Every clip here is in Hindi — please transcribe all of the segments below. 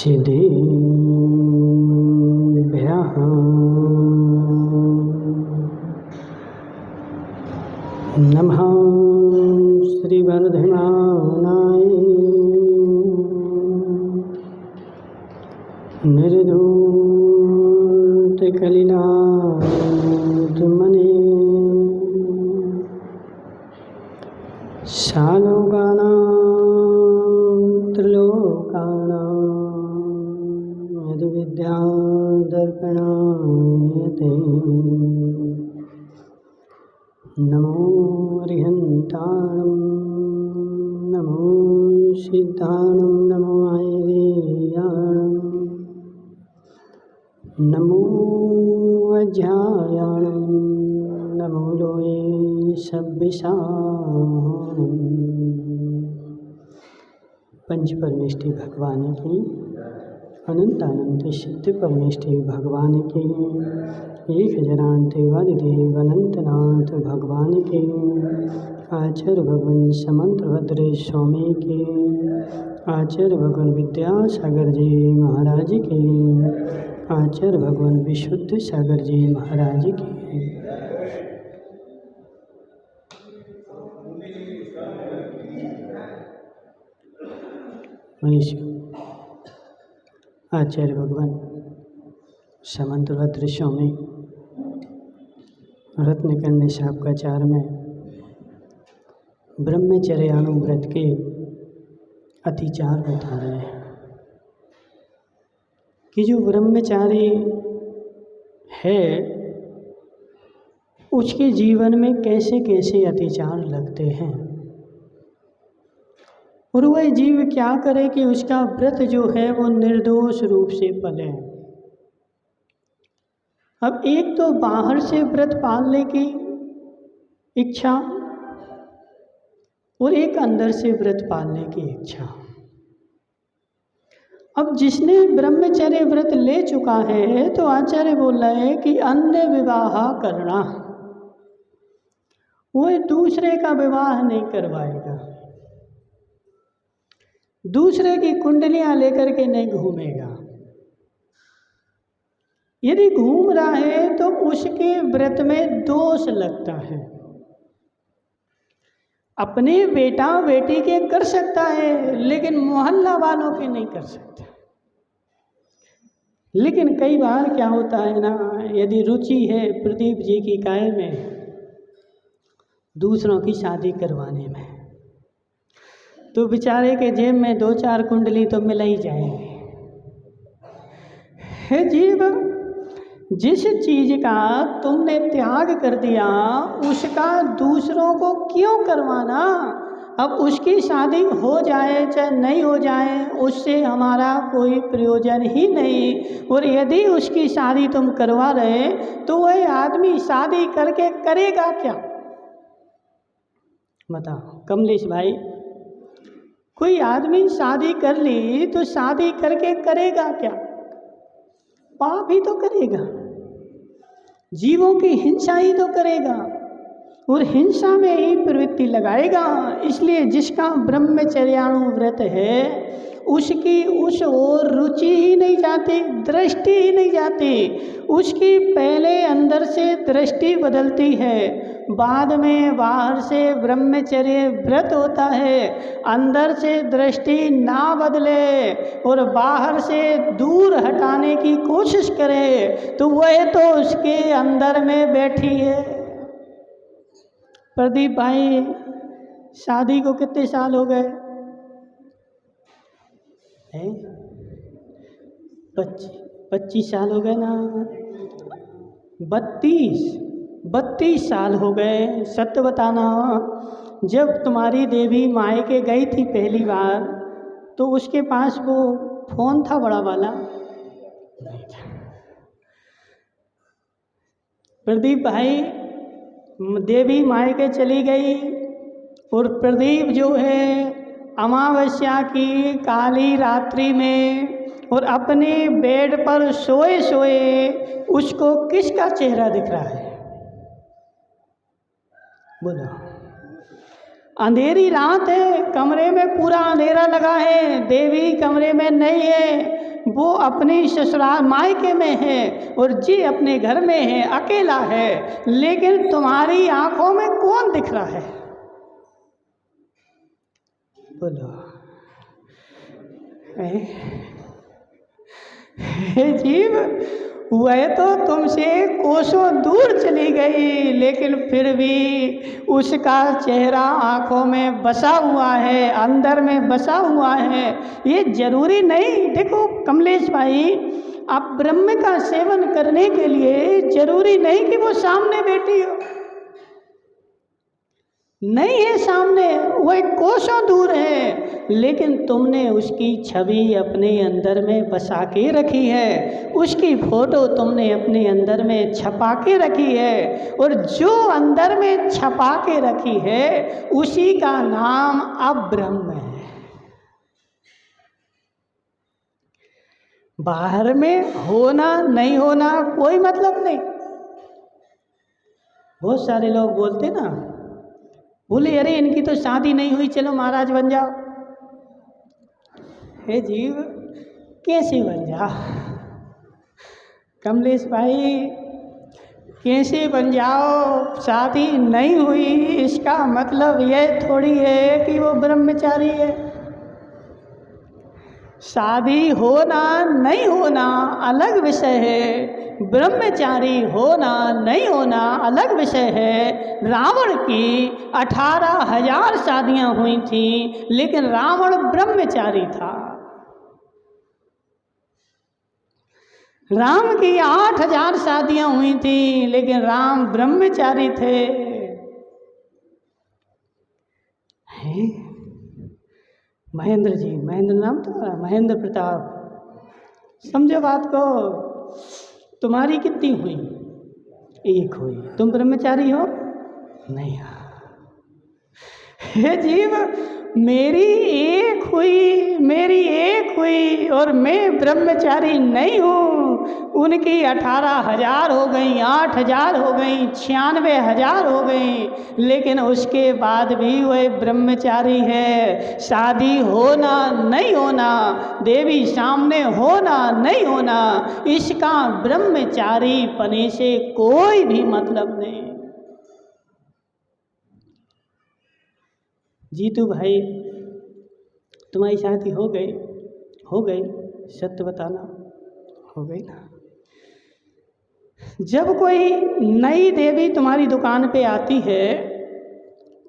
सिद्धेभ्यः नमः श्रीवर्धमानाय निर्धूतकलिलात्मने सालोकानां त्रिलोकानां यद्विद्यादर्पणायते नमो अरिहन्ताणं नमो सिद्धाणं नमो आयर्याणं नमो अध्यायाणं नमो लोये सब्बिसाणं। पंच परमेष्टि भगवान की, अनंत अनंत सिद्ध परमेष्टि भगवान की, एक हजारांत वादिदेव अनंतनाथ भगवान के, आचार्य भगवान समंतभद्र स्वामी के, आचार्य भगवान विद्यासागर जी महाराज के, आचार्य भगवान विशुद्ध सागर जी महाराज के, आचार्य भगवान समंतभद्र स्वामी रत्नकंड शापकाचार में ब्रह्मचर्यानुव्रत के अतिचार बता रहे हैं कि जो ब्रह्मचारी है उसके जीवन में कैसे कैसे अतिचार लगते हैं और वह जीव क्या करे कि उसका व्रत जो है वो निर्दोष रूप से पले। अब एक तो बाहर से व्रत पालने की इच्छा और एक अंदर से व्रत पालने की इच्छा। अब जिसने ब्रह्मचर्य व्रत ले चुका है तो आचार्य बोल रहे हैं कि अन्य विवाह करना, वह दूसरे का विवाह नहीं करवाएगा, दूसरे की कुंडलियां लेकर के नहीं घूमेगा। यदि घूम रहा है तो उसके व्रत में दोष लगता है। अपने बेटा बेटी के कर सकता है लेकिन मोहल्ला वालों के नहीं कर सकता। लेकिन कई बार क्या होता है ना, यदि रुचि है प्रदीप जी की काय में दूसरों की शादी करवाने में, तो बेचारे के जेब में 2-4 कुंडली तो मिल ही जाएंगे। है जीव, जिस चीज का तुमने त्याग कर दिया उसका दूसरों को क्यों करवाना। अब उसकी शादी हो जाए चाहे नहीं हो जाए उससे हमारा कोई प्रयोजन ही नहीं। और यदि उसकी शादी तुम करवा रहे तो वह आदमी शादी करके करेगा क्या, बताओ कमलेश भाई। कोई आदमी शादी कर ली तो शादी करके करेगा क्या, पाप ही तो करेगा, जीवों की हिंसा ही तो करेगा और हिंसा में ही प्रवृत्ति लगाएगा। इसलिए जिसका ब्रह्मचर्यानुव्रत है उसकी उस ओर रुचि ही नहीं जाती, दृष्टि ही नहीं जाती। उसकी पहले अंदर से दृष्टि बदलती है, बाद में बाहर से ब्रह्मचर्य व्रत होता है। अंदर से दृष्टि ना बदले और बाहर से दूर हटाने की कोशिश करे तो वह तो उसके अंदर में बैठी है। प्रदीप भाई शादी को कितने साल हो गए? 25 साल हो गए ना, 32 साल हो गए। सत्य बताना, जब तुम्हारी देवी मायके गई थी पहली बार तो उसके पास वो फोन था बड़ा वाला? नहीं था। प्रदीप भाई देवी मायके चली गई और प्रदीप जो है अमावस्या की काली रात्रि में और अपने बेड पर सोए सोए उसको किसका चेहरा दिख रहा है? बोलो। अंधेरी रात है, कमरे में पूरा अंधेरा लगा है, देवी कमरे में नहीं है, वो अपने ससुराल मायके में है और जी अपने घर में है, अकेला है, लेकिन तुम्हारी आंखों में कौन दिख रहा है? बोलो। हे जीव, वह तो तुमसे कोसों दूर चली गई, लेकिन फिर भी उसका चेहरा आंखों में बसा हुआ है, अंदर में बसा हुआ है। ये जरूरी नहीं, देखो कमलेश भाई, आप ब्रह्म का सेवन करने के लिए जरूरी नहीं कि वो सामने बैठी हो, नहीं है सामने, वो एक कोसों दूर है, लेकिन तुमने उसकी छवि अपने अंदर में बसा के रखी है, उसकी फोटो तुमने अपने अंदर में छपा के रखी है, और जो अंदर में छपा के रखी है उसी का नाम अब ब्रह्म है। बाहर में होना नहीं होना कोई मतलब नहीं। बहुत सारे लोग बोलते ना, बोले अरे इनकी तो शादी नहीं हुई, चलो महाराज बन जाओ। हे जीव, कैसे बन जाओ कमलेश भाई, कैसे बन जाओ? शादी नहीं हुई इसका मतलब यह थोड़ी है कि वो ब्रह्मचारी है। शादी होना नहीं होना अलग विषय है, ब्रह्मचारी होना नहीं होना अलग विषय है। रावण की 18,000 शादियां हुई थी, लेकिन रावण ब्रह्मचारी था। राम की 8,000 शादियां हुई थी, लेकिन राम ब्रह्मचारी थे। महेंद्र जी, महेंद्र नाम तुम्हारा, महेंद्र प्रताप, समझो बात को। तुम्हारी कितनी हुई? एक हुई। तुम ब्रह्मचारी हो? नहीं। हे जीव, मेरी एक हुई और मैं ब्रह्मचारी नहीं हूँ। उनकी 18,000 हो गई, 8,000 हो गई, 96,000 हो गई, लेकिन उसके बाद भी वह ब्रह्मचारी है। शादी होना नहीं होना, देवी सामने होना नहीं होना, इसका ब्रह्मचारी पने से कोई भी मतलब नहीं। जीतू भाई, तुम्हारी शादी हो गई? हो गई, सत्य बताना, हो गई ना? जब कोई नई देवी तुम्हारी दुकान पे आती है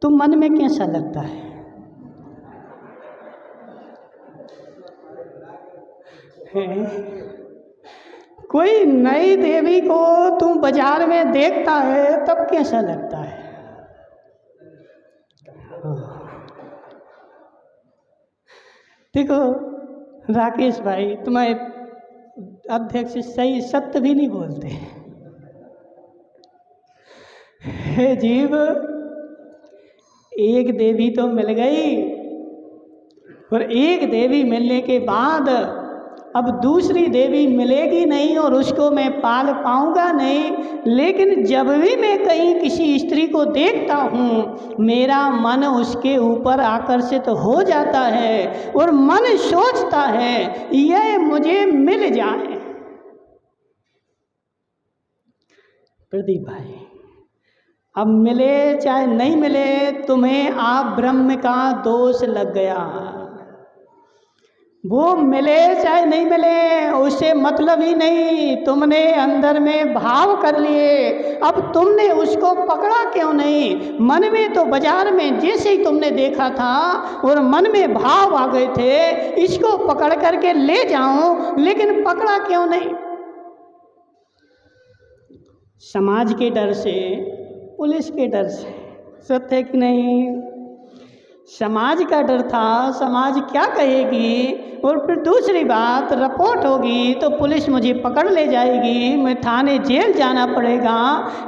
तो मन में कैसा लगता है? कोई नई देवी को तुम बाजार में देखता है तब कैसा लगता है? देखो राकेश भाई, तुम्हारे अध्यक्ष सही सत्य भी नहीं बोलते। हे जीव, एक देवी तो मिल गई, और एक देवी मिलने के बाद अब दूसरी देवी मिलेगी नहीं और उसको मैं पाल पाऊंगा नहीं। लेकिन जब भी मैं कहीं किसी स्त्री को देखता हूँ, मेरा मन उसके ऊपर आकर्षित हो जाता है और मन सोचता है यह मुझे मिल जाए। प्रदीप भाई, अब मिले चाहे नहीं मिले, तुम्हें आप ब्रह्म का दोष लग गया। वो मिले चाहे नहीं मिले उससे मतलब ही नहीं, तुमने अंदर में भाव कर लिए। अब तुमने उसको पकड़ा क्यों नहीं? मन में तो बाजार में जैसे ही तुमने देखा था और मन में भाव आ गए थे, इसको पकड़ करके ले जाऊं, लेकिन पकड़ा क्यों नहीं? समाज के डर से, पुलिस के डर से, सत्य है कि नहीं? समाज का डर था, समाज क्या कहेगी, और फिर दूसरी बात रिपोर्ट होगी तो पुलिस मुझे पकड़ ले जाएगी, मैं थाने जेल जाना पड़ेगा,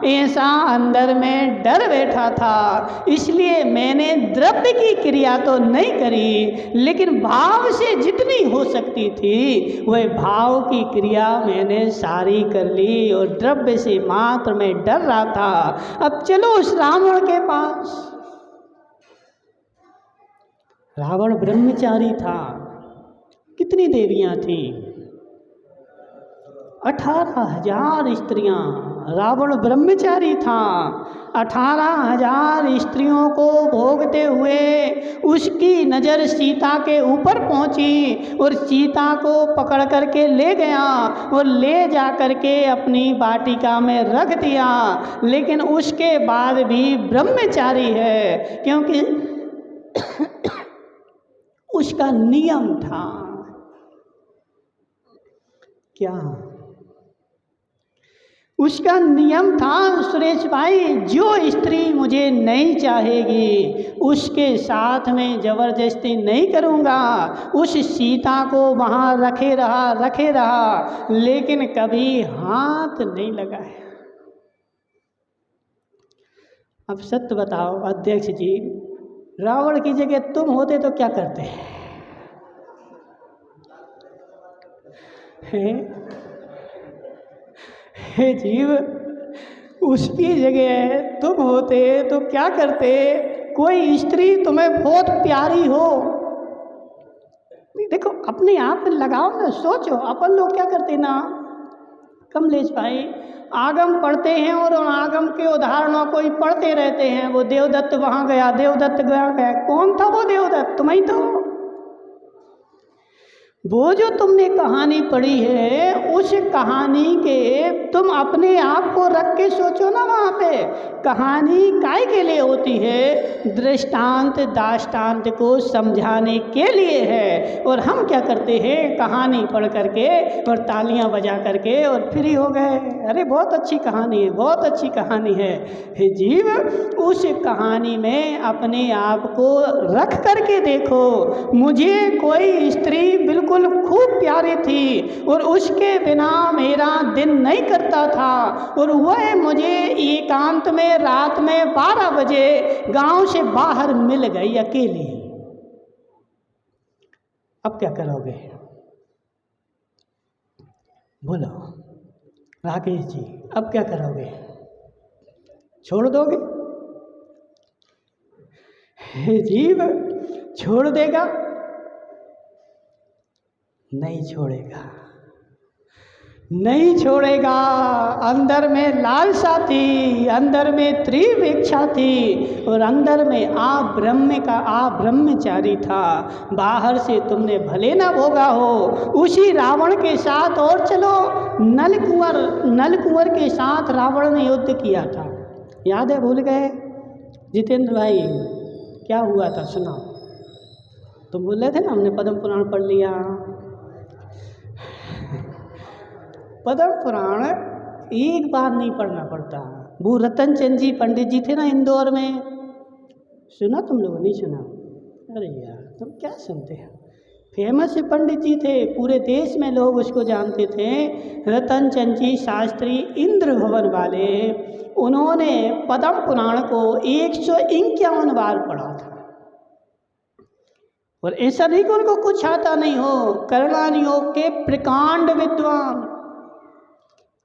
ऐसा अंदर में डर बैठा था। इसलिए मैंने द्रव्य की क्रिया तो नहीं करी, लेकिन भाव से जितनी हो सकती थी वह भाव की क्रिया मैंने सारी कर ली, और द्रव्य से मात्र मैं डर रहा था। अब चलो उस रावण के पास। रावण ब्रह्मचारी था, कितनी देवियां थीं? 18,000 स्त्रियां, रावण ब्रह्मचारी था। 18,000 स्त्रियों को भोगते हुए उसकी नज़र सीता के ऊपर पहुंची और सीता को पकड़ करके ले गया और ले जा करके अपनी वाटिका में रख दिया। लेकिन उसके बाद भी ब्रह्मचारी है, क्योंकि उसका नियम था। क्या उसका नियम था? सुरेश भाई, जो स्त्री मुझे नहीं चाहेगी उसके साथ में जबरदस्ती नहीं करूँगा। उस सीता को वहाँ रखे रहा, लेकिन कभी हाथ नहीं लगाया। अब सत्य बताओ अध्यक्ष जी, रावण की जगह तुम होते तो क्या करते हैं? हे जीव, उसकी जगह तुम होते तो क्या करते? कोई स्त्री तुम्हें बहुत प्यारी हो, देखो अपने आप में लगाओ ना, सोचो। अपन लोग क्या करते ना कमलेश भाई, आगम पढ़ते हैं और उन आगम के उदाहरणों को ही पढ़ते रहते हैं। वो देवदत्त वहाँ गया, देवदत्त गया, कौन था वो देवदत्त? तुम ही तो। वो जो तुमने कहानी पढ़ी है, उस कहानी के तुम अपने आप को रख के सोचो ना। वहाँ पे कहानी काय के लिए होती है? दृष्टांत दाष्टांत को समझाने के लिए है। और हम क्या करते हैं? कहानी पढ़ करके और तालियां बजा करके और फ्री हो गए। अरे बहुत अच्छी कहानी है, बहुत अच्छी कहानी है। हे जीव, उस कहानी में अपने आप को रख करके देखो। मुझे कोई स्त्री बिल्कुल खूब प्यारी थी और उसके बिना मेरा दिन नहीं करता था, और वह मुझे एकांत में रात में 12 बजे गांव से बाहर मिल गई अकेली। अब क्या करोगे? बोलो राकेश जी, अब क्या करोगे? छोड़ दोगे? हे जीव, छोड़ देगा? नहीं छोड़ेगा, नहीं छोड़ेगा। अंदर में लालसा थी, अंदर में तीव्र इच्छा थी, और अंदर में ब्रह्मचारी था। बाहर से तुमने भले ना भोगा हो। उसी रावण के साथ और चलो, नल कुंवर के साथ रावण ने युद्ध किया था, याद है? भूल गए? जितेंद्र भाई, क्या हुआ था सुनाओ। तुम बोल रहे थे ना हमने पद्म पुराण पढ़ लिया। पद्म पुराण एक बार नहीं पढ़ना पड़ता। वो रतन चंद जी पंडित जी थे ना इंदौर में, सुना तुम लोगों? नहीं सुना? अरे यार, तुम क्या सुनते हो? फेमस पंडित जी थे, पूरे देश में लोग उसको जानते थे। रतन चंद जी शास्त्री, इंद्र भवन वाले। उन्होंने पद्म पुराण को 151 बार पढ़ा था। और ऐसा नहीं कि उनको कुछ आता नहीं हो। करणान योग के प्रकांड विद्वान,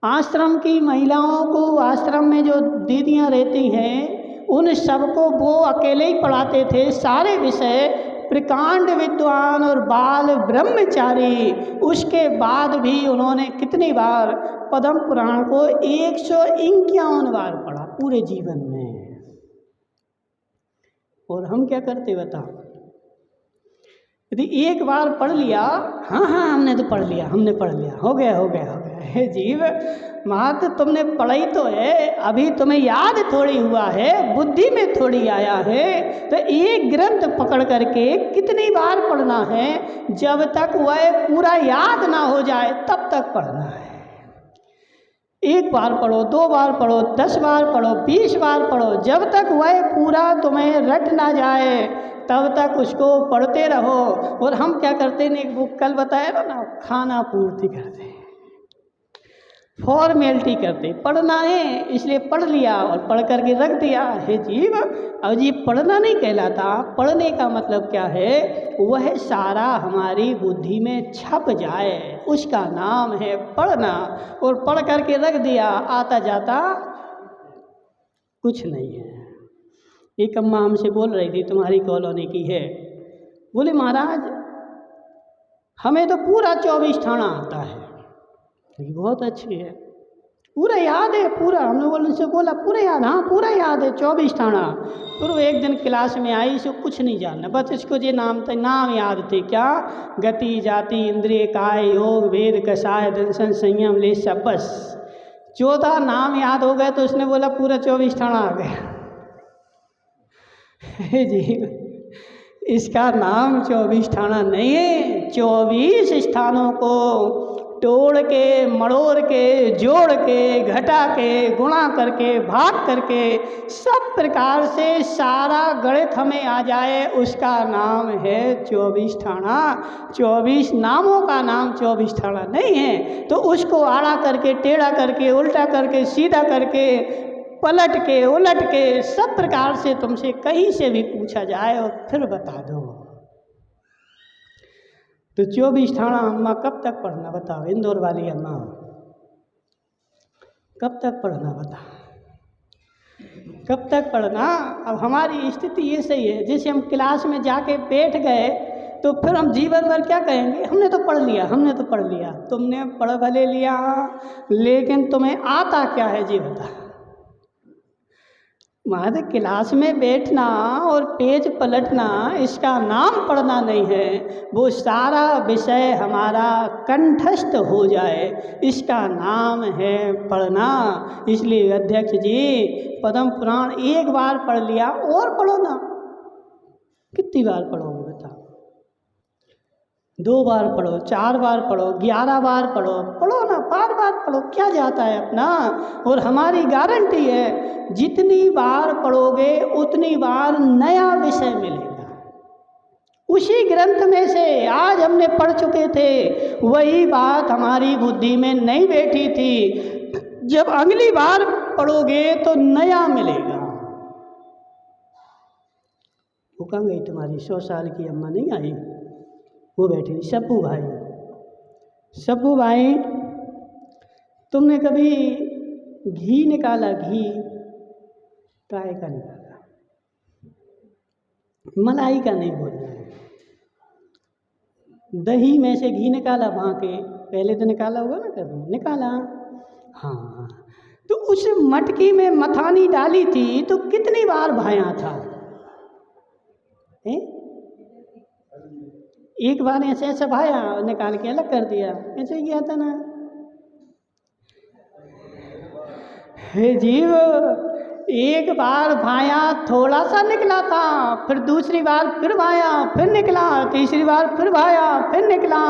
आश्रम की महिलाओं को, आश्रम में जो दीदियां रहती हैं, उन सबको वो अकेले ही पढ़ाते थे सारे विषय। प्रकांड विद्वान और बाल ब्रह्मचारी। उसके बाद भी उन्होंने कितनी बार पद्म पुराण को 151 बार पढ़ा पूरे जीवन में। और हम क्या करते बताओ? यदि एक बार पढ़ लिया, हाँ हमने तो पढ़ लिया, हमने पढ़ लिया, हो गया। हे जीव, महत तुमने पढ़ी तो है, अभी तुम्हें याद थोड़ी हुआ है, बुद्धि में थोड़ी आया है। तो एक ग्रंथ पकड़ करके कितनी बार पढ़ना है? जब तक वह पूरा याद ना हो जाए तब तक पढ़ना है। एक बार पढ़ो, 2 बार पढ़ो, 10 बार पढ़ो, 20 बार पढ़ो, जब तक वह पूरा तुम्हें रट ना जाए तब तक उसको पढ़ते रहो। और हम क्या करते हैं, एक बुक कल बताया ना, खाना पूर्ति करते, फॉर्मेलिटी करते। पढ़ना है इसलिए पढ़ लिया और पढ़ करके रख दिया। हे जीव, अब ये पढ़ना नहीं कहलाता। पढ़ने का मतलब क्या है? वह सारा हमारी बुद्धि में छप जाए, उसका नाम है पढ़ना। और पढ़ करके रख दिया, आता जाता कुछ नहीं है। एक अम्मा हमसे बोल रही थी, तुम्हारी कॉलोनी की है, बोले महाराज हमें तो पूरा 24 थाना आता है। ये बहुत अच्छी है, पूरा याद है, पूरा हमने उनसे बोला पूरा याद, हाँ पूरा याद है 24 ठाणा। फिर वो एक दिन क्लास में आई, इसको कुछ नहीं जानना, बस इसको ये नाम थे, नाम याद थे क्या, गति जाति इंद्रिय काय योग वेद कषाय दर्शन संयम ले सब, बस 14 नाम याद हो गए। तो उसने बोला पूरा 24 ठाणा आ गया। जी इसका नाम 24 ठाणा नहीं है, 24 स्थानों को तोड़ के मड़ोड़ के जोड़ के घटा के गुणा करके भाग करके सब प्रकार से सारा गणित हमें आ जाए, उसका नाम है 24 ठाणा। 24 नामों का नाम 24 ठाणा नहीं है। तो उसको आड़ा करके टेढ़ा करके उल्टा करके सीधा करके पलट के उलट के सब प्रकार से तुमसे कहीं से भी पूछा जाए और फिर बता दो। तो 24 ठाणा अम्मा कब तक पढ़ना बताओ, इंदौर वाली अम्मा कब तक पढ़ना बताओ, कब तक पढ़ना। अब हमारी स्थिति ये सही है, जैसे हम क्लास में जाके बैठ गए तो फिर हम जीवन भर क्या कहेंगे, हमने तो पढ़ लिया, हमने तो पढ़ लिया। तुमने पढ़ भले लिया, लेकिन तुम्हें आता क्या है जी बता। वहाँ क्लास में बैठना और पेज पलटना इसका नाम पढ़ना नहीं है, वो सारा विषय हमारा कंठस्थ हो जाए इसका नाम है पढ़ना। इसलिए अध्यक्ष जी पद्म पुराण एक बार पढ़ लिया और पढ़ो ना, कितनी बार पढ़ोगे बताओ, 2 बार पढ़ो, 4 बार पढ़ो, 11 बार पढ़ो, पढ़ो ना, बार बार पढ़ो, क्या जाता है अपना। और हमारी गारंटी है जितनी बार पढ़ोगे उतनी बार नया विषय मिलेगा। उसी ग्रंथ में से आज हमने पढ़ चुके थे, वही बात हमारी बुद्धि में नहीं बैठी थी, जब अगली बार पढ़ोगे तो नया मिलेगा। वो कहाँ गई तुम्हारी 100 साल की अम्मा, नहीं आई, वो बैठी सब्बू भाई। सब्बू भाई तुमने कभी घी निकाला, घी काय का निकाला, मलाई का नहीं बोलना है, दही में से घी निकाला वहाँ के, पहले तो निकाला होगा ना कभी, निकाला हाँ। तो उस मटकी में मथानी डाली थी तो कितनी बार भाया था, एक बार ऐसे ऐसे भाया निकाल के अलग कर दिया, ऐसे किया था ना। हे जीव, एक बार भाया थोड़ा सा निकला था, फिर दूसरी बार फिर भाया फिर निकला, तीसरी बार फिर भाया फिर निकला।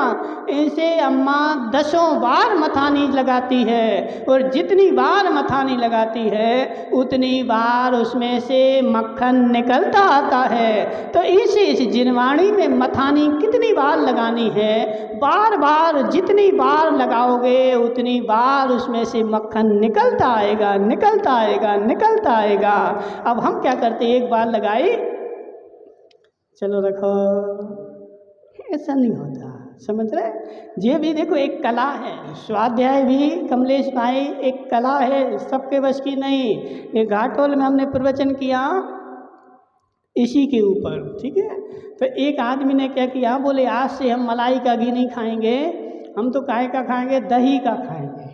ऐसे अम्मा 10 बार मथानी लगाती है, और जितनी बार मथानी लगाती है उतनी बार उसमें से मक्खन निकलता आता है। तो इस जिनवाणी में मथानी कितनी बार लगानी है, बार बार जितनी बार लगाओगे उतनी बार उसमें से मक्खन निकलता आएगा, निकलता आएगा, निकलता आएगा। अब हम क्या करते, एक बार लगाई चलो रखो, ऐसा नहीं होता, समझ रहे। ये भी देखो एक कला है, स्वाध्याय भी कमलेश भाई एक कला है, सबके बस की नहीं। ये घाटोल में हमने प्रवचन किया इसी के ऊपर, ठीक है। तो एक आदमी ने क्या किया, बोले आज से हम मलाई का घी नहीं खाएंगे, हम तो काय का खाएंगे, दही का खाएंगे।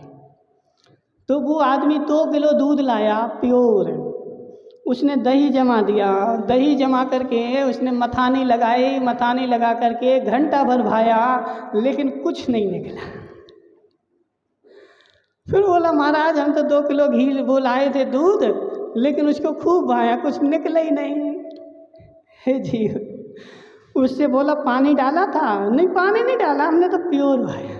तो वो आदमी 2 किलो दूध लाया प्योर, उसने दही जमा दिया, दही जमा करके उसने मथानी लगाई, मथानी लगा करके घंटा भर भाया, लेकिन कुछ नहीं निकला। फिर बोला महाराज हम तो 2 किलो घी वो लाए थे दूध, लेकिन उसको खूब भाया, कुछ निकला ही नहीं। हे जी, उससे बोला पानी डाला था, नहीं पानी नहीं डाला, हमने तो प्योर भाया।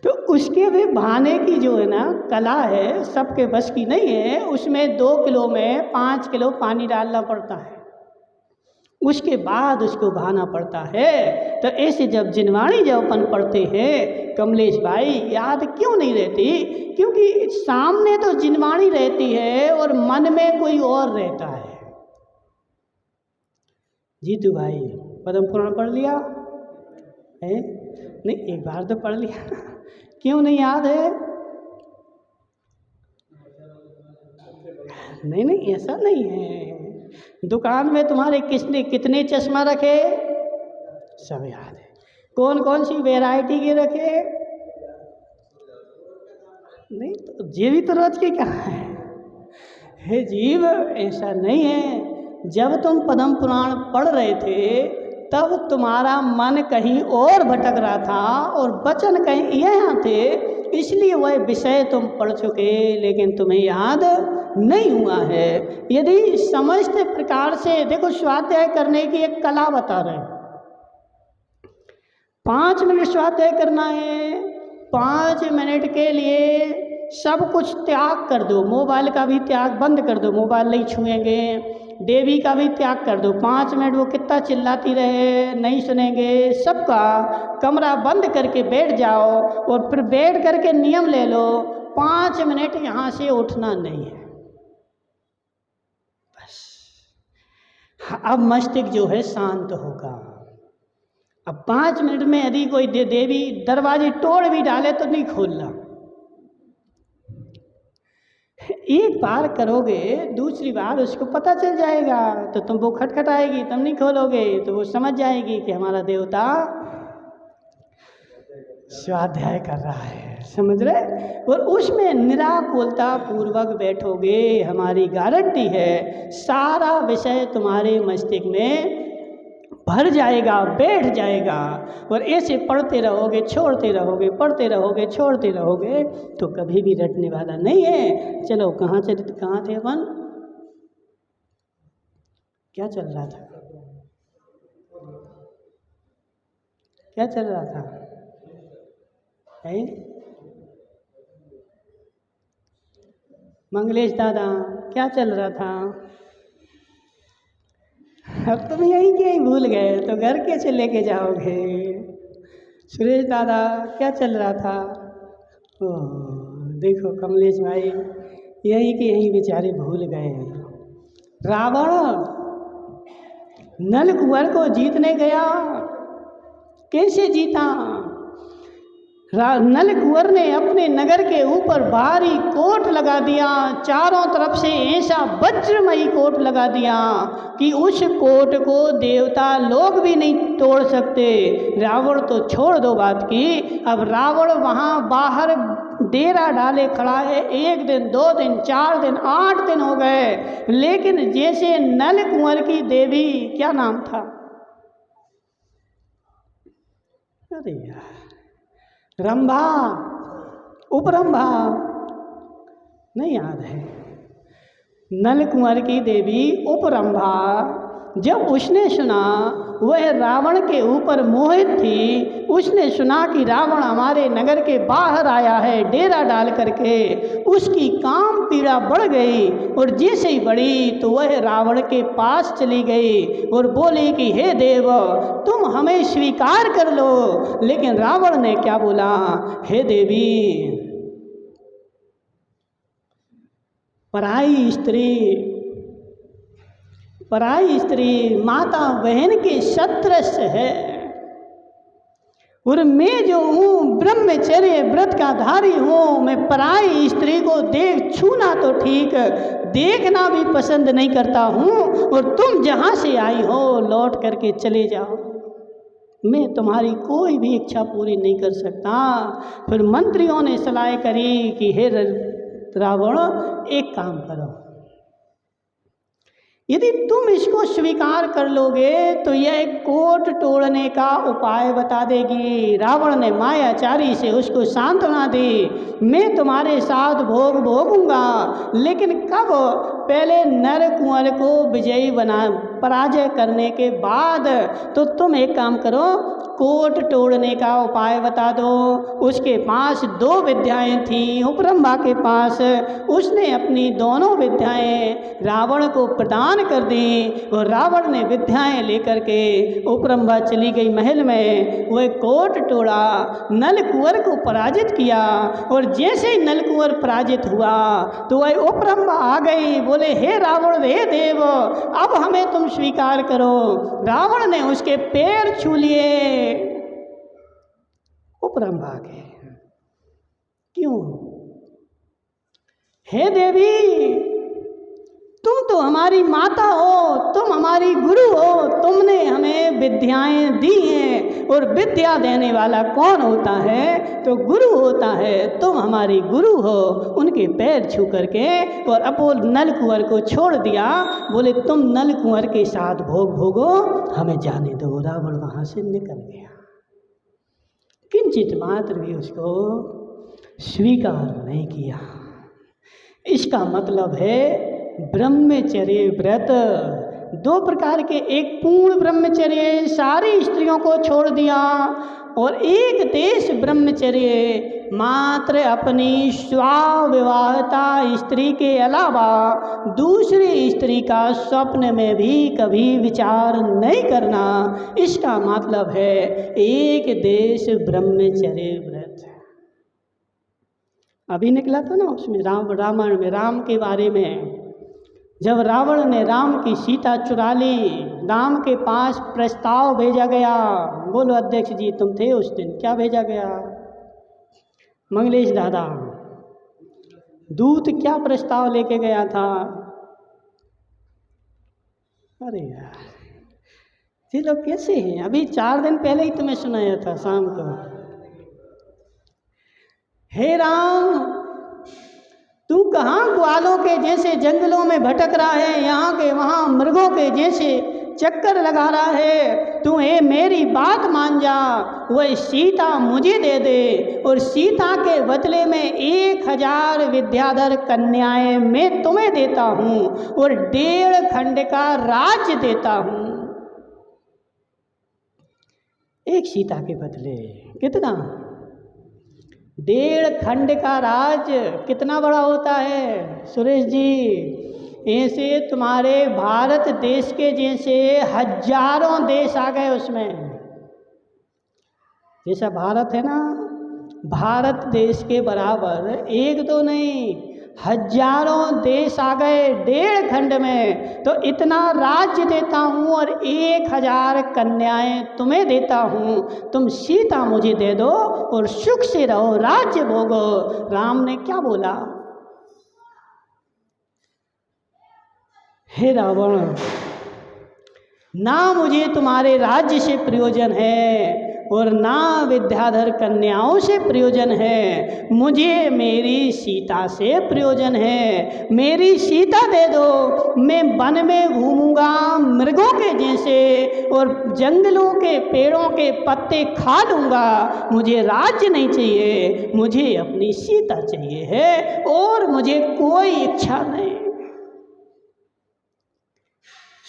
तो उसके भी भाने की जो है ना कला है, सबके बस की नहीं है। उसमें 2 किलो में 5 किलो पानी डालना पड़ता है, उसके बाद उसको भाना पड़ता है। तो ऐसे जब जिनवाणी जब अपन पढ़ते हैं कमलेश भाई, याद क्यों नहीं रहती, क्योंकि सामने तो जिनवाणी रहती है और मन में कोई और रहता है। जीतू भाई पद्म पुराण पढ़ लिया है? नहीं, एक बार तो पढ़ लिया, क्यों नहीं याद है? नहीं नहीं, ऐसा नहीं है। दुकान में तुम्हारे किसने कितने चश्मा रखे, सब याद है। कौन कौन सी वैरायटी के रखे, नहीं तो जीवी तो रोज के क्या है? हे जीव, ऐसा नहीं है। जब तुम पद्म पुराण पढ़ रहे थे तब तुम्हारा मन कहीं और भटक रहा था और वचन कहीं यहाँ थे, इसलिए वह विषय तुम पढ़ चुके लेकिन तुम्हें याद नहीं हुआ है। यदि समस्त प्रकार से देखो, स्वाध्याय करने की एक कला बता रहे, 5 मिनट स्वाध्याय करना है, 5 मिनट के लिए सब कुछ त्याग कर दो। मोबाइल का भी त्याग बंद कर दो, मोबाइल नहीं छुएंगे, देवी का भी त्याग कर दो। 5 मिनट वो कितना चिल्लाती रहे नहीं सुनेंगे, सबका कमरा बंद करके बैठ जाओ और फिर बैठ करके नियम ले लो 5 मिनट यहाँ से उठना नहीं है। बस अब मस्तिष्क जो है शांत होगा। अब 5 मिनट में यदि कोई देवी दरवाजे तोड़ भी डाले तो नहीं खोलना। एक बार करोगे, दूसरी बार उसको पता चल जाएगा तो तुम वो खटखटाएगी, तुम नहीं खोलोगे तो वो समझ जाएगी कि हमारा देवता स्वाध्याय कर रहा है, समझ रहे? और उसमें निराकुलता पूर्वक बैठोगे, हमारी गारंटी है सारा विषय तुम्हारे मस्तिष्क में भर जाएगा, बैठ जाएगा। और ऐसे पढ़ते रहोगे छोड़ते रहोगे, पढ़ते रहोगे छोड़ते रहोगे तो कभी भी रटने वाला नहीं है। चलो कहाँ थे अपन? क्या चल रहा था? क्या चल रहा था? है मंगलेश दादा, क्या चल रहा था? अब तुम यहीं के ही भूल गए तो घर कैसे लेके जाओगे? सुरेश दादा, क्या चल रहा था? ओह देखो कमलेश भाई, यहीं के यहीं बेचारे भूल गए। रावण नल कुंवर को जीतने गया, कैसे जीता? नल कुंवर ने अपने नगर के ऊपर भारी कोट लगा दिया, चारों तरफ से ऐसा वज्रमयी कोट लगा दिया कि उस कोट को देवता लोग भी नहीं तोड़ सकते। रावण तो छोड़ दो बात की, अब रावण वहाँ बाहर डेरा डाले खड़ा है। 1 दिन 2 दिन 4 दिन 8 दिन हो गए, लेकिन जैसे नल कुंवर की देवी, क्या नाम था? अरे यार, रंभा, उपरंभा, नहीं याद है। नल कुंवर की देवी उपरंभा, जब उसने सुना, वह रावण के ऊपर मोहित थी, उसने सुना कि रावण हमारे नगर के बाहर आया है डेरा डाल करके, उसकी काम पीड़ा बढ़ गई और जैसे ही बढ़ी तो वह रावण के पास चली गई और बोली कि हे देव, तुम हमें स्वीकार कर लो। लेकिन रावण ने क्या बोला? हे देवी, पराई स्त्री माता बहन के सदृश है और मैं जो हूँ ब्रह्मचर्य व्रत का धारी हूँ, मैं पराई स्त्री को छूना तो ठीक, देखना भी पसंद नहीं करता हूँ। और तुम जहाँ से आई हो लौट करके चले जाओ, मैं तुम्हारी कोई भी इच्छा पूरी नहीं कर सकता। फिर मंत्रियों ने सलाह करी कि हे रावण, एक काम करो, यदि तुम इसको स्वीकार कर लोगे तो यह कोट तोड़ने का उपाय बता देगी। रावण ने मायाचारी से उसको सांत्वना दी, मैं तुम्हारे साथ भोग भोगूंगा, लेकिन कब? पहले नर कुंवर को विजयी पराजय करने के बाद। तो तुम एक काम करो, कोट तोड़ने का उपाय बता दो। उसके पास 2 विद्याएं थीं, उपरंभा के पास। उसने अपनी दोनों विद्याएं रावण को प्रदान कर दी और रावण ने विद्याएं लेकर के उपरंभा चली गई महल में। वह कोट तोड़ा, नल कुंवर को पराजित किया और जैसे ही नल कुंवर पराजित हुआ तो वह उपरंभा आ गई, बोले हे रावण, हे देव, अब हमें तुम स्वीकार करो। रावण ने उसके पैर छू लिए, उपरंभा के। क्यों? हे देवी, तुम तो हमारी माता हो, तुम हमारी गुरु हो, तुमने हमें विद्याएं दी हैं और विद्या देने वाला कौन होता है? तो गुरु होता है। तुम हमारी गुरु हो। उनके पैर छू करके और अपो नल कुंवर को छोड़ दिया। बोले तुम नल कुंवर के साथ भोग भोगो, हमें जाने दो। रावण वहाँ से निकल गया, किंचित मात्र भी उसको स्वीकार नहीं किया। इसका मतलब है ब्रह्मचर्य व्रत दो प्रकार के, एक पूर्ण ब्रह्मचर्य, सारी स्त्रियों को छोड़ दिया, और एक देश ब्रह्मचर्य, मात्र अपनी स्वाविवाहिता स्त्री के अलावा दूसरी स्त्री का स्वप्न में भी कभी विचार नहीं करना। इसका मतलब है एक देश ब्रह्मचर्य व्रत। अभी निकला था ना उसमें रामायण में राम के बारे में, जब रावण ने राम की सीता चुरा ली, राम के पास प्रस्ताव भेजा गया। बोलो अध्यक्ष जी, तुम थे उस दिन, क्या भेजा गया? मंगलेश दादा, दूत क्या प्रस्ताव लेके गया था? अरे यार, ये लोग कैसे हैं? अभी 4 दिन पहले ही तुम्हें सुनाया था शाम को। हे राम, तू कहाँ ग्वालों के जैसे जंगलों में भटक रहा है, यहाँ के वहाँ मृगों के जैसे चक्कर लगा रहा है? तू मेरी बात मान जा, वह सीता मुझे दे दे, और सीता के बदले में 1000 विद्याधर कन्याएं मैं तुम्हें देता हूँ, और 1.5 खंड का राज्य देता हूँ। एक सीता के बदले कितना? 1.5 खंड का राज्य कितना बड़ा होता है सुरेश जी? ऐसे तुम्हारे भारत देश के जैसे हजारों देश आ गए उसमें। जैसा भारत है ना, भारत देश के बराबर एक तो नहीं, हजारों देश आ गए 1.5 खंड में। तो इतना राज्य देता हूँ और 1000 कन्याएं तुम्हें देता हूँ, तुम सीता मुझे दे दो और सुख से रहो, राज्य भोगो। राम ने क्या बोला? हे रावण, ना मुझे तुम्हारे राज्य से प्रयोजन है और ना विद्याधर कन्याओं से प्रयोजन है, मुझे मेरी सीता से प्रयोजन है। मेरी सीता दे दो, मैं वन में घूमूंगा मृगों के जैसे और जंगलों के पेड़ों के पत्ते खा लूँगा। मुझे राज्य नहीं चाहिए, मुझे अपनी सीता चाहिए है, और मुझे कोई इच्छा नहीं।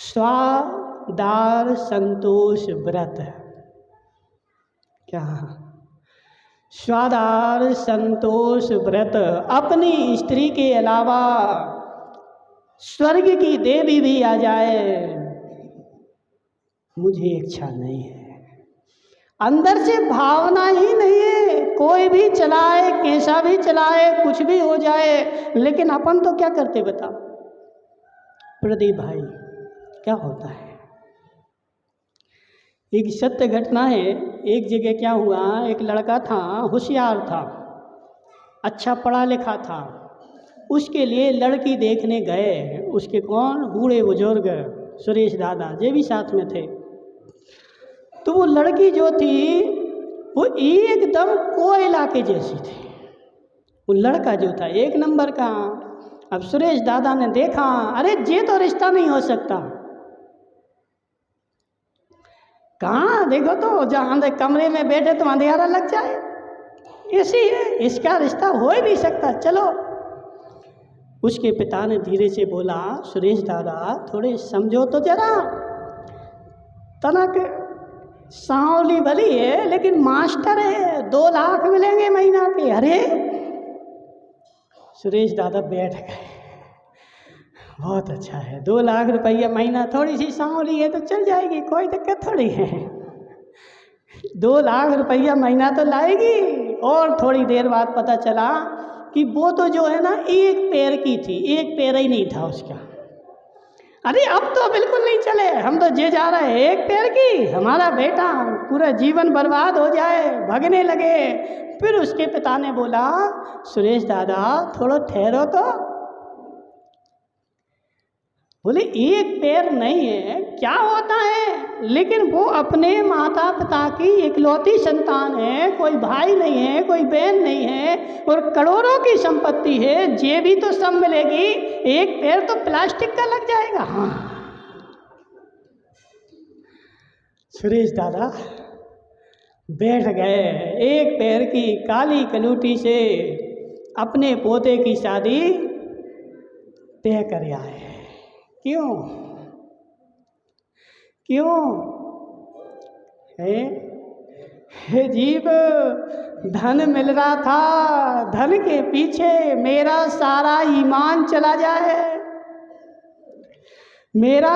स्वादार संतोष व्रत, क्या? स्वादार संतोष व्रत। अपनी स्त्री के अलावा स्वर्ग की देवी भी आ जाए, मुझे इच्छा नहीं है। अंदर से भावना ही नहीं है। कोई भी चलाए, कैसा भी चलाए, कुछ भी हो जाए, लेकिन अपन तो क्या करते बताओ प्रदीप भाई? क्या होता है? एक सत्य घटना है। एक जगह क्या हुआ, एक लड़का था, होशियार था, अच्छा पढ़ा लिखा था। उसके लिए लड़की देखने गए। उसके कौन? बूढ़े बुजुर्ग, सुरेश दादा जे भी साथ में थे। तो वो लड़की जो थी वो एकदम कोयला के जैसी थी। वो लड़का जो था 1 नंबर का। अब सुरेश दादा ने देखा, अरे ये तो रिश्ता नहीं हो सकता। कहाँ देखो तो जहाँ कमरे में बैठे तो अंधेरा लग जाए, ऐसी है, इसका रिश्ता हो ही नहीं सकता, चलो। उसके पिता ने धीरे से बोला, सुरेश दादा थोड़े समझो तो जरा, तनक सांवली भली है लेकिन मास्टर है, 2 लाख मिलेंगे महीना के। अरे सुरेश दादा बैठ गए, बहुत अच्छा है, 2 लाख रुपया महीना, थोड़ी सी सांवली है तो चल जाएगी, कोई दिक्कत थोड़ी है। 2 लाख रुपया महीना तो लाएगी। और थोड़ी देर बाद पता चला कि वो तो जो है ना 1 पैर की थी, 1 पैर ही नहीं था उसका। अरे अब तो बिल्कुल नहीं चले, हम तो जे जा रहे हैं 1 पैर की, हमारा बेटा पूरा जीवन बर्बाद हो जाए, भगने लगे। फिर उसके पिता ने बोला, सुरेश दादा थोड़ा ठहरो तो। बोले 1 पैर नहीं है, क्या होता है? लेकिन वो अपने माता पिता की इकलौती संतान है, कोई भाई नहीं है, कोई बहन नहीं है, और करोड़ों की संपत्ति है, जे भी तो सब मिलेगी, एक पैर तो प्लास्टिक का लग जाएगा। हाँ, सुरेश दादा बैठ गए, एक पैर की काली कलूटी से अपने पोते की शादी तय कर आए। क्यों क्यों है जीव, धन मिल रहा था, धन के पीछे मेरा सारा ईमान चला जाए। मेरा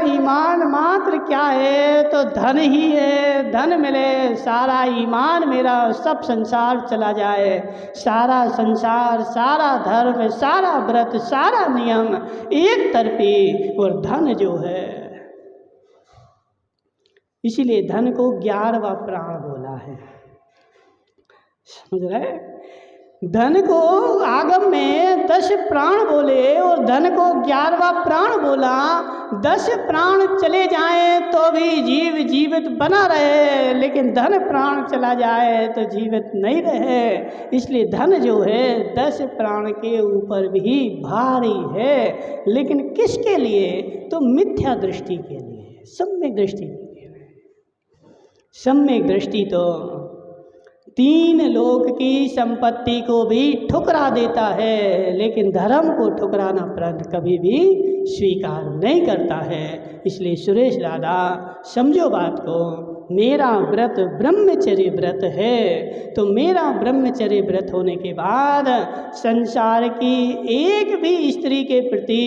ईमान मात्र क्या है, तो धन ही है। धन मिले, सारा ईमान मेरा, सब संसार चला जाए। सारा संसार, सारा धर्म, सारा व्रत, सारा नियम एक तरफी, और धन जो है, इसीलिए धन को 11वां प्राण बोला है। समझ रहे? धन को आगम में 10 प्राण बोले और धन को 11वां प्राण बोला। 10 प्राण चले जाएं तो भी जीव जीवित बना रहे, लेकिन धन प्राण चला जाए तो जीवित नहीं रहे। इसलिए धन जो है 10 प्राण के ऊपर भी भारी है, लेकिन किसके लिए? तो मिथ्या दृष्टि के लिए, सम्यक दृष्टि के लिए। सम्यक दृष्टि तो 3 लोक की संपत्ति को भी ठुकरा देता है, लेकिन धर्म को ठुकराना प्रांत कभी भी स्वीकार नहीं करता है। इसलिए सुरेश दादा समझो बात को, मेरा व्रत ब्रह्मचर्य व्रत है, तो मेरा ब्रह्मचर्य व्रत होने के बाद संसार की एक भी स्त्री के प्रति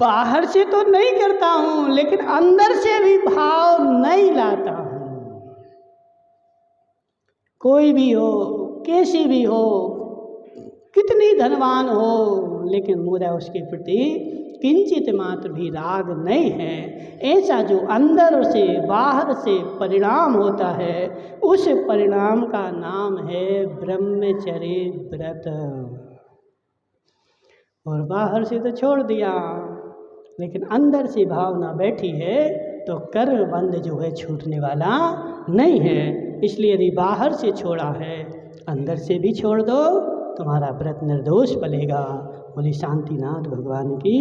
बाहर से तो नहीं करता हूँ, लेकिन अंदर से भी भाव नहीं लाता हूँ। कोई भी हो, कैसी भी हो, कितनी धनवान हो, लेकिन मुझे उसके प्रति किंचित मात्र भी राग नहीं है। ऐसा जो अंदर से बाहर से परिणाम होता है, उस परिणाम का नाम है ब्रह्मचर्य व्रत। और बाहर से तो छोड़ दिया, लेकिन अंदर से भावना बैठी है, तो कर्म बंध जो है छूटने वाला नहीं है। इसलिए यदि बाहर से छोड़ा है, अंदर से भी छोड़ दो, तुम्हारा व्रत निर्दोष पलेगा। बोले शांतिनाथ भगवान की